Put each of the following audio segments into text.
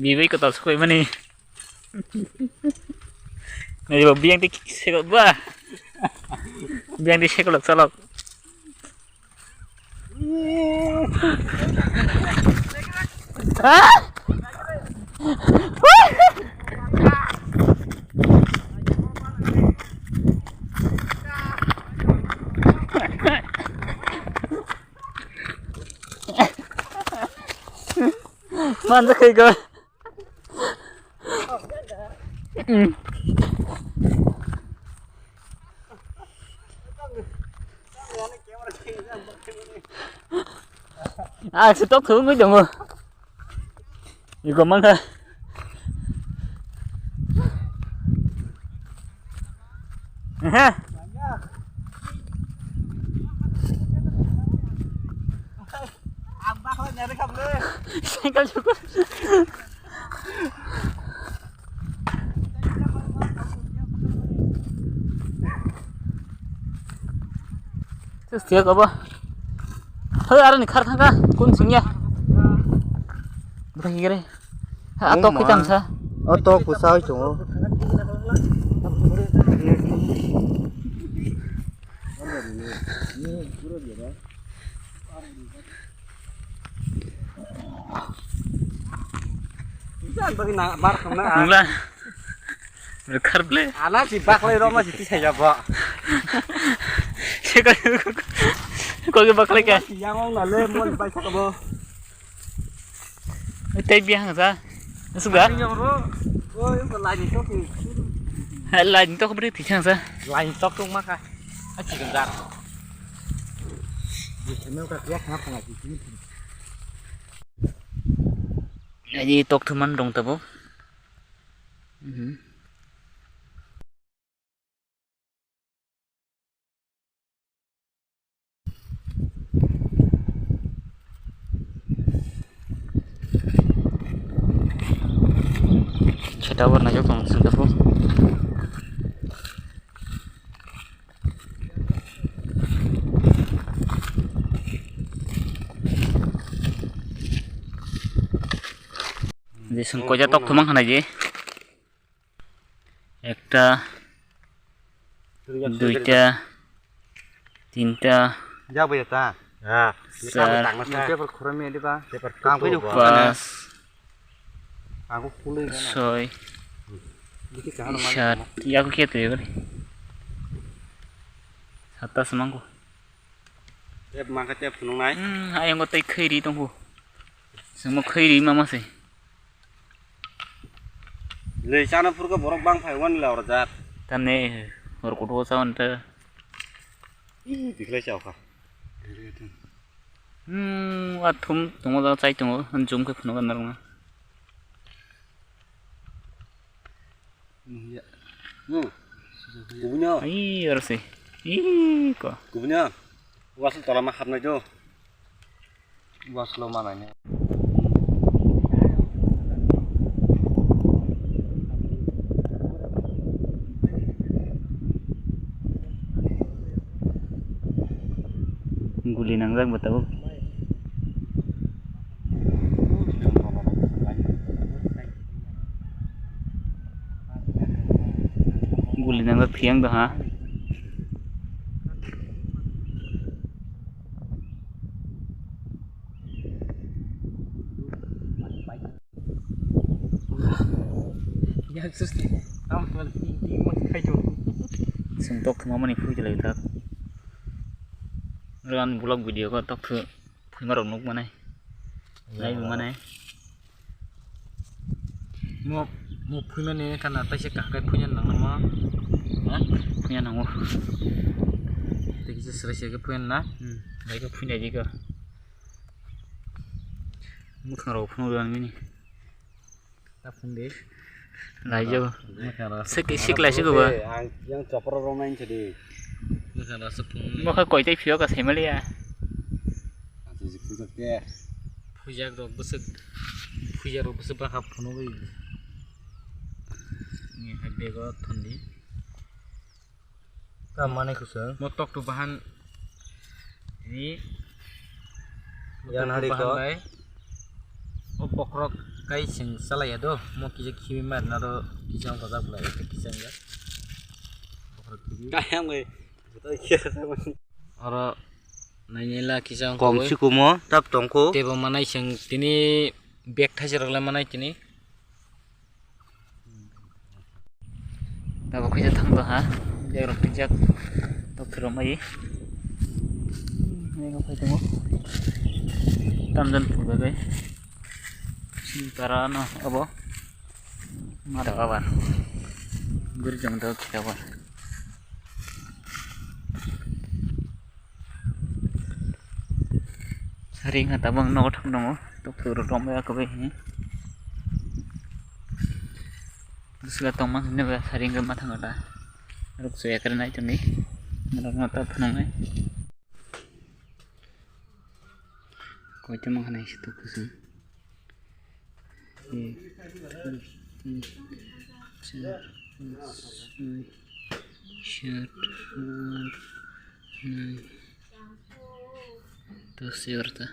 Bibi ko tapos ko mani. Ngayon ba biyang di sekot ba? Biyang di sekot salok. Ah! Mana kayak gue? À, sự tốt thưởng với chồng rồi. Nhiều còn măng thôi. Ha. Bác ơi, nhà đi không đi. Sang cao chút. Siya ka ba? Hoy, aran ni kharthang ka. Kun singya. Buta higre. Ha atok ki tamsa. Atok pusau chungo. Jangan bagi nak bar kena. Enggak. Berkar ble. Anak si bak le roma siti saya ba. Siya ko ke bakle ka. Yang ong na le mon bai sak ba. Tay biang sa. Suga. Yang ro. Oh, yang lain itu ki. Lain to ko bre ti chang sa. Lain tok tung mak ah. Chỉ cần giặt. Di sini ka kiak ngap ngap di sini. Jadi tok teman dong tabo. Ceta warna jo kong sun tabo. যে কয়টা টক থমাং খানাই যে একটা দুইটা তিনটা Jauh ya ta. Nah, চার paper kurang ini pa. Kamu juga. পাঁচ Aku kulit. ছয় Dikit kan mana. সাত ইয়াকো কি তুই করে সাতটা সমাঙ্গো Tep mangkat tep sunung naik. ayang ko tay khiri tongko sumo khiri mama se Le sana pur ka borok bang phai wan la orjat. tamne hor ko tho sawan ta Diklai chau ka. athum tongo da chai tongo anjum ke phuno gan narunga Iya. Kubunya. ai arse ko Kubunya. Wasul tolama kharna jo. Waslo mana ini? guli nangjak batao guli nangjak thiang da ha Ya sus. Am tual ting mo kai jo. suntok thuma mani phu jalai tak ran vlog video ko tok thu phui marok nuk manai lai manai Mo phui mane kana paisa ka kai phunya nang ma. ha punya nango Tegi selesai ke phunya na. lai ko punya ji ko mukhang ro phunu ran mini Ta phun de. lai jo sik lai sik ba Yang chopper romain jadi. Makana sepung. mo kha koi tai phio ka semalia Ati jipu ke. Pujak do besek. Pujar besek ba khap phuno bai. ni hade go thandi Ta mane khusang. Motok tu bahan ini yan hari ko. oh pokrok kai sing salaya do mo kije kimi mar na do kijang bazak bula kijang ga Kayang we. Kita kira sama ni. oro nainela kijang Kom sikumo tap tongko. tebo manai sing tini bag thajiragla manai tini Dapat kerja tangga ha, jarak pijak, dokter rumai. Ini apa itu mo? Tamdan pula guys. Para no, apa? Mada kawan. Guru jam tu kita kawan. Sering kata bang nak nong, dokter rumai aku ni. Sudah tahu mas ini sering ke mata ngata, harus saya kerana itu nih, ngata penongai. Kau itu mengenai situ kusum. Terus siapa?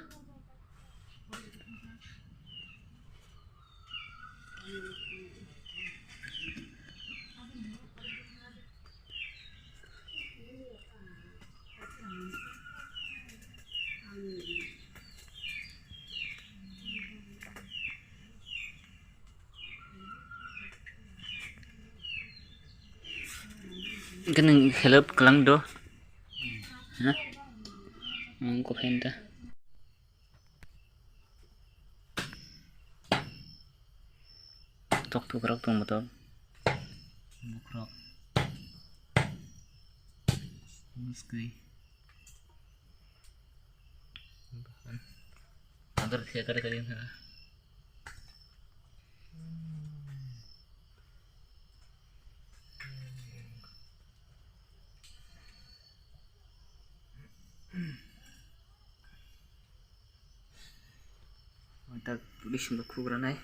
Kan help kelang do, hah? Kau henta. Tok tu kerak tu betul. Kerak. Meski. Agar saya kali ha. Mantap, tulis untuk ukuran ay.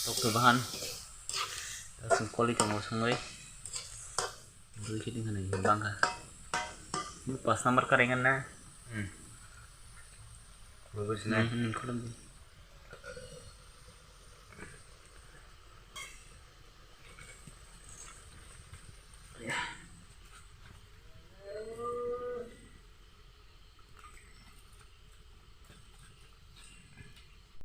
Tok bahan. Langsung kuali kamu sungai. Beri kita dengan ini bangga. Pas nomor keringan na. Bagus na. Kalau